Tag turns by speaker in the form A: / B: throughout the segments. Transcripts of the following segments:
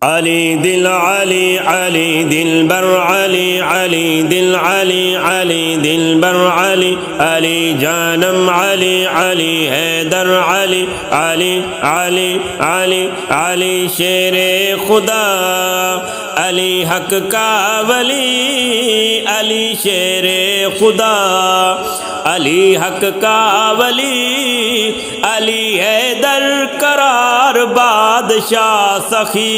A: علی دل علی علی دل بر علی علی دل علی علی دل بر علی علی جانم علی علی حیدر علی علی علی علی علی شیر خدا علی حق کا ولی علی شیر خدا علی حق کا ولی علی حیدر قرار بادشاہ سخی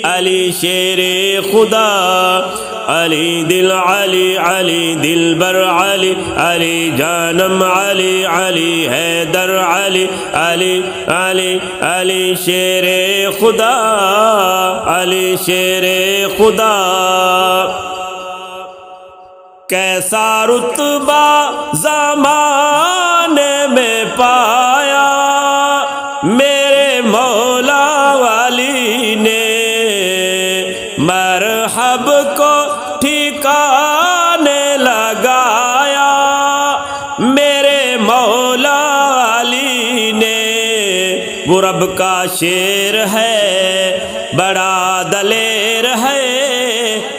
A: علی شیر خدا علی دل علی علی دل بر علی علی جانم علی علی حیدر علی علی علی علی شیر خدا علی شیر خدا کیسا رتبہ زمانے میں پایا میرے مولا علی نے مرحب کو ٹھکانے لگایا میرے مولا علی نے وہ رب کا شیر ہے بڑا دلیر ہے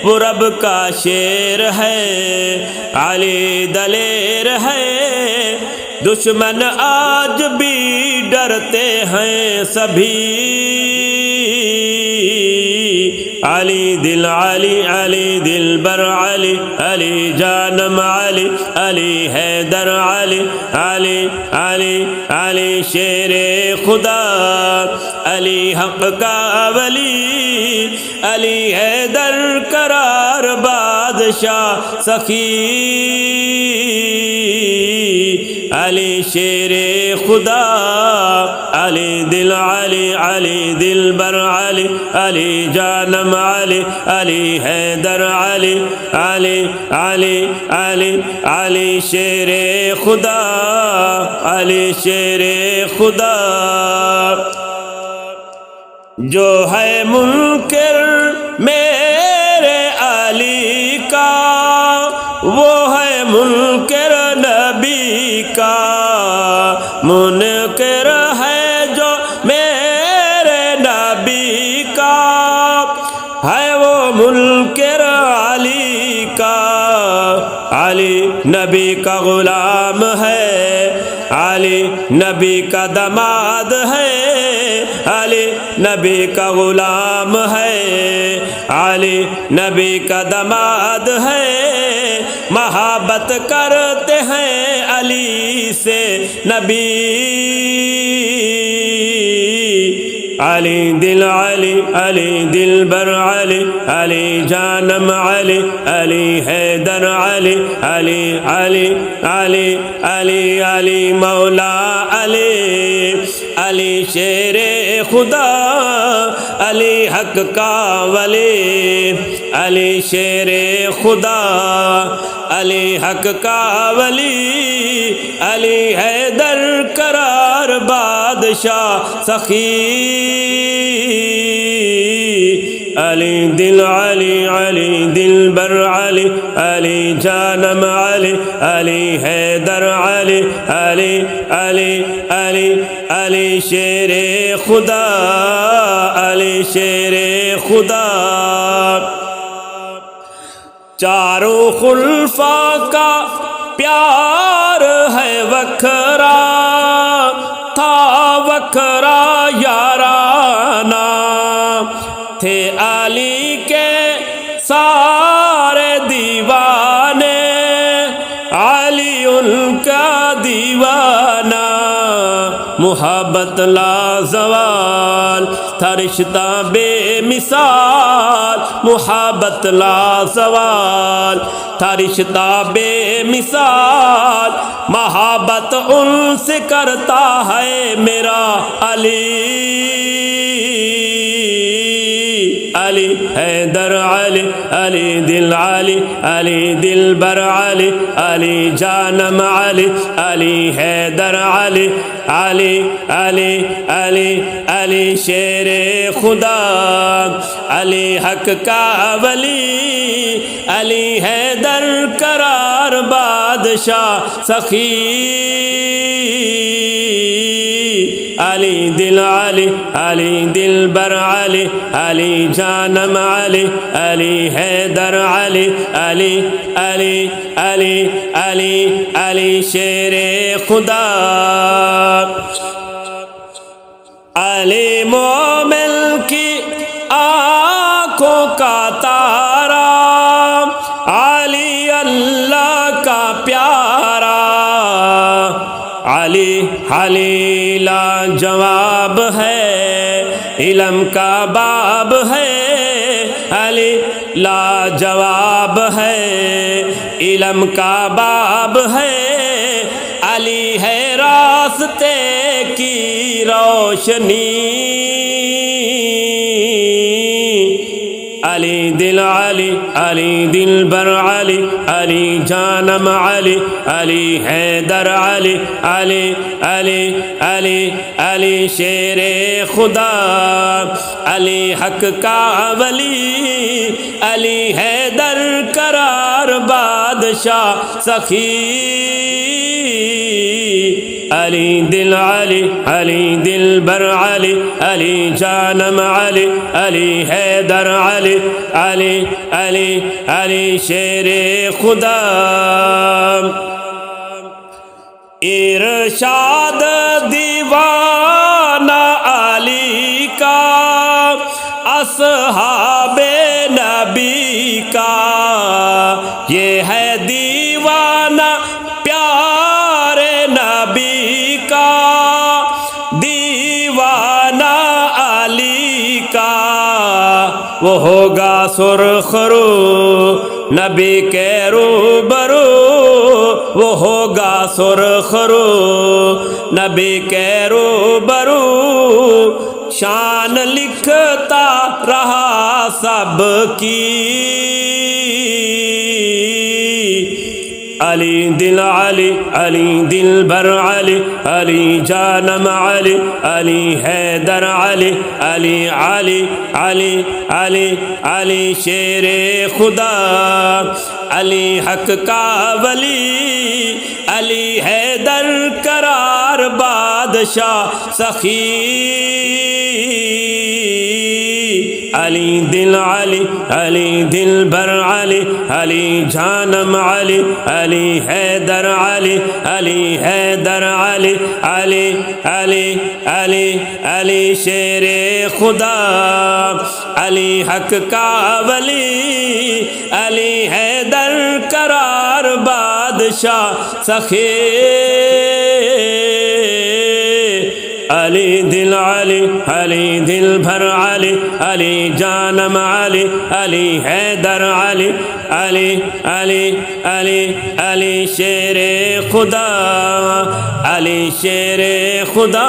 A: وہ رب کا شیر ہے علی دلیر ہے دشمن آج بھی ڈرتے ہیں سبھی علی دل علی علی دل بر علی علی جانم علی علی حیدر علی علی علی علی شیر خدا علی حق کا ولی علی حیدر قرار بادشاہ سخی علی شیر خدا علی دل علی علی دل بر علی علی جانم علی علی حیدر علی علی علی علی علی شیر خدا علی شیر خدا جو ہے منکر میرے علی کا وہ ہے منکر نبی کا منکر ہے جو میرے نبی کا ہے وہ منکر علی کا علی نبی کا غلام ہے علی نبی کا داماد ہے علی نبی کا غلام ہے علی نبی کا داماد ہے محبت کرتے ہیں علی سے نبی علی دل علی علی دل بر علی علی جانم علی علی حیدر علی علی علی علی علی علی مولا علی علی شیر خدا علی حق کا ولی علی شیر خدا علی حق کا ولی علی حیدر قرار بادشاہ سخی علی دل علی علی دل بر علی علی جانم علی علی حیدر علی علی علی علی علی شیر خدا علی شیر خدا چاروں خلفاء کا پیار ہے وکھرا تھا وکھرا یارانہ تھے علی کے سارے دیوانے علی ان کا دیوانہ محبت لا زوال تھا رشتہ بے مثال محبت لا زوال تھا رشتہ بے مثال محبت ان سے کرتا ہے میرا علی علی حیدر علی علی دل علی علی دل بر علی علی جانم علی علی حیدر علی علی علی علی علی شیر خدا علی حق کا ولی علی حیدر قرار بادشاہ سخی علی دل علی علی دل بر علی علی جانم علی علی حیدر علی علی علی علی علی علی شیر خدا علی مومن کی آنکھوں کا تارا علی اللہ کا پیارا علی علی لا جواب ہے علم کا باب ہے علی لا جواب ہے علم کا باب ہے علی ہے راستے کی روشنی علی دل علی علی دل بر علی علی جانم علی علی حیدر علی علی علی علی علی شیر خدا علی حق کا ولی علی حیدر قرار بادشاہ سخی علی دل علی علی دل بر علی علی جانم علی علی حیدر علی علی علی علی شیر خدا ارشاد دیوانہ علی کا اصحاب نبی کا یہ ہے دیوانہ پیارے نبی کا دیوانہ علی کا وہ ہوگا سرخ رو نبی کے روبرو وہ ہوگا سرخ رو نبی کے روبرو شان لکھتا رہا سب کی علی دل علی علی دل بر علی علی جانم علی علی حیدر علی علی علی علی علی علی شیر خدا علی حق کا ولی علی حیدر قرار بادشاہ سخی علی دل علی علی دل بر علی علی جانم علی علی حیدر علی علی حیدر علی علی علی علی علی شیر خدا علی حق کا ولی علی حیدر قرار بادشاہ سخی علی دل علی علی دل بھر علی علی جانم علی علی حیدر علی علی علی علی علی شیر خدا علی شیر خدا